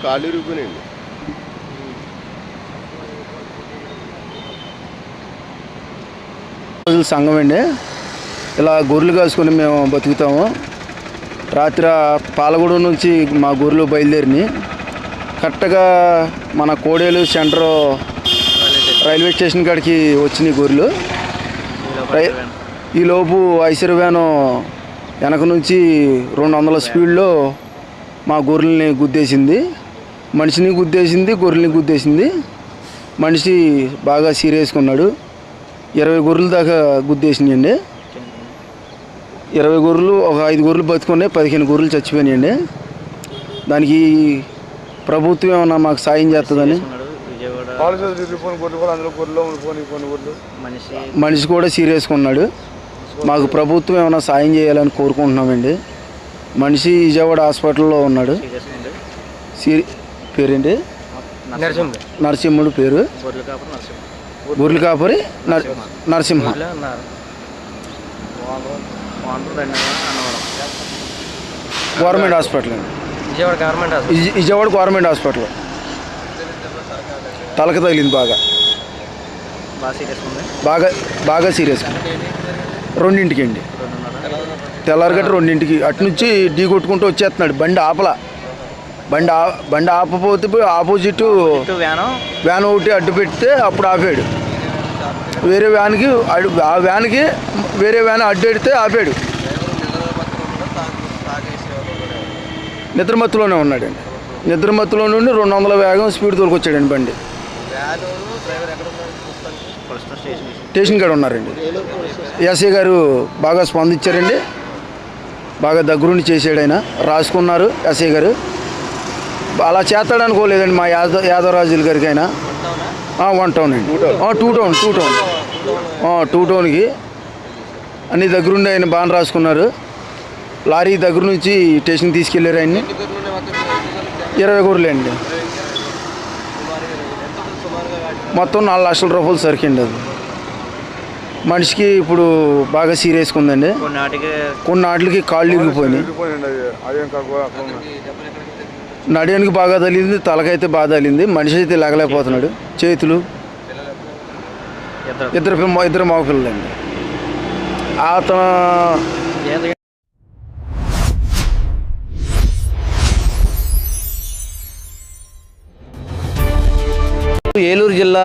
కాళ్ళు ఇరిగిపోయినాయండి. రోజుల సంఘం అండి. ఇలా గొర్రెలు కాసుకొని మేము బతుకుతాము. రాత్రి పాలగూడ నుంచి మా గొర్రెలు బయలుదేరినాయి. కరెక్ట్గా మన కోడేలు సెంటర్ రైల్వే స్టేషన్ కాడికి వచ్చినాయి గొర్రెలు. ఈలోపు ఐసర్ వ్యాను వెనక నుంచి 200 స్పీడ్లో మా గొర్రెల్ని గుద్దేసింది. మనిషిని గుద్దేసింది, గొర్రెల్ని గుద్దేసింది. మనిషి బాగా సీరియస్గా ఉన్నాడు. 20 గొర్రెల దాకా గుద్దేసినాయండి. 20 గొర్రెలు, ఒక 5 గొర్రెలు బతుకున్నాయి, 15 గొర్రెలు చచ్చిపోయినాయండి. దానికి ప్రభుత్వం ఏమన్నా మాకు సాయం చేస్తుందని. మనిషి కూడా సీరియస్గా ఉన్నాడు. మాకు ప్రభుత్వం ఏమైనా సాయం చేయాలని కోరుకుంటున్నామండి. మనిషి విజయవాడ హాస్పిటల్లో ఉన్నాడు. పేరేంటి? నరసింహుడు పేరు. గొర్రెల కాపరి నరసింహ. గవర్నమెంట్ హాస్పిటల్ అండి, విజయవాడ గవర్నమెంట్ హాస్పిటల్. తలకు తగిలింది బాగా సీరియస్. 2ంటికి అండి, తెల్లారగట్ట 2ంటికి. అటు నుంచి ఢీ కొట్టుకుంటూ వచ్చేస్తున్నాడు. బండి ఆపపోతే ఆపోజిట్ వ్యాన్ ఒకటి అడ్డు పెడితే అప్పుడు ఆపాడు. వేరే వ్యాన్కి వేరే వ్యాన్ అడ్డు పెడితే ఆపాడు. నిద్రమత్తులోనే ఉన్నాడండి. నిద్రమత్తులో నుండి 200 వేగం స్పీడ్ తోలుకొచ్చాడండి బండి. స్టేషన్ కాడ ఉన్నారండి. ఎస్ఐ గారు బాగా స్పందించారండి. బాగా దగ్గరుండి చేసాడు. ఆయన రాసుకున్నారు ఎస్ఐ గారు. అలా చేస్తాడనుకోలేదండి మా యాదవరాజుల గారికి. ఆయన 1 టౌన్ అండి, 2 టౌన్కి అన్ని దగ్గరుండి ఆయన బాగా రాసుకున్నారు. లారీ దగ్గర నుంచి స్టేషన్కి తీసుకెళ్ళారు ఆయన్ని. 20 గొర్రెలు అండి. మొత్తం 4 లక్షల రూపాయలు సరికండి అది. మనిషికి ఇప్పుడు బాగా సీరియస్గా ఉందండి. కొన్ని నాటికి కాళ్ళు ఇరిగిపోయినాయి. నడియానికి బాగా తగిలింది, తలకైతే బాగా తగిలింది. మనిషి అయితే లేగలేకపోతున్నాడు. చేతులు ఇద్దరు మగపిల్లలండి. అతను ఏలూరు